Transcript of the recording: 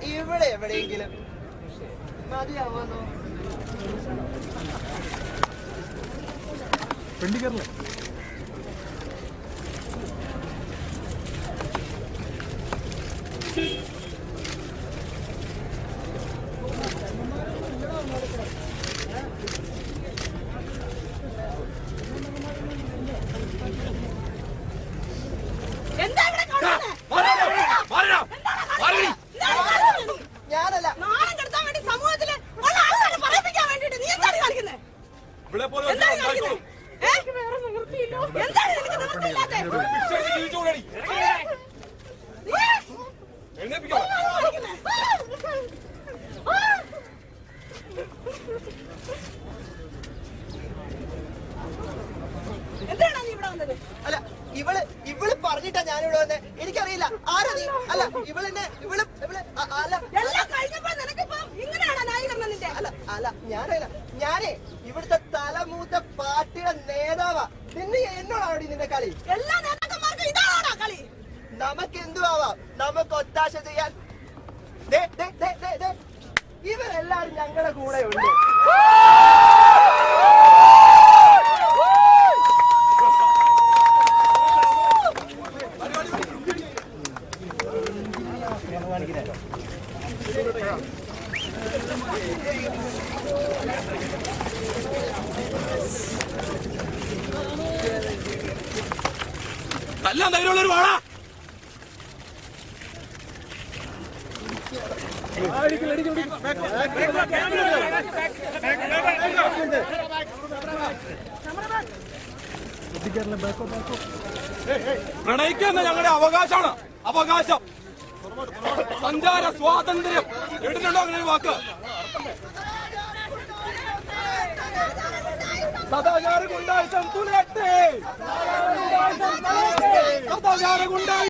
ഇവിടെ എവിടെയെങ്കിലും മതിയാവാന്നോ? പെണ്ണിക്കറില്ലേ? ഞാനല്ല നാണം കെടുത്താൻ വേണ്ടി സമൂഹത്തില് ഉള്ള ആളുകളെ പറയിപ്പിക്കാൻ വേണ്ടിട്ട് നീ എന്താണ് കളിക്കുന്നത്? എന്താണ് നിനക്ക് നിവൃത്തിയില്ലാത്തെ? എന്താണ് നീ ഇവിടെ വന്നത്? അല്ല ഇവള് പറഞ്ഞിട്ടാ ഞാനിവിടെ വന്നേ. എനിക്കറിയില്ല ആരാ നീ. അല്ല ഇവളെന്നെ ഇവള് അല്ല എല്ലാം കഴിഞ്ഞപ്പോ നിനക്കിപ്പോ ഇങ്ങനെയാണോ ന്യായീകരണം നിന്റെ? അല്ല ഞാനേ ഇവിടുത്തെ തലമൂത്ത പാർട്ടിയുടെ നേതാവാ. നിന്നെ എന്നോടാണോ നിന്റെ കളി? എല്ലാ നേതാക്കന്മാർക്കും ഇതാണോ കളി? നമുക്ക് എന്തുവാവാം, നമുക്ക് ഒത്താശ ചെയ്യാൻ. ഇവരെല്ലാരും ഞങ്ങളുടെ കൂടെ ഉണ്ട്. എല്ലാം ധൈര്യമുള്ളൊരു വാടാ. പ്രണയിക്കുന്ന ഞങ്ങളുടെ അവകാശമാണ്. അവകാശം, സഞ്ചാര സ്വാതന്ത്ര്യം. കേട്ടിട്ടുണ്ടോ അങ്ങനെ ഒരു വാക്ക്? സദാചാര ഗുണ്ടായിസം തുലയട്ടെ. സദാചാര ഗുണ്ടായി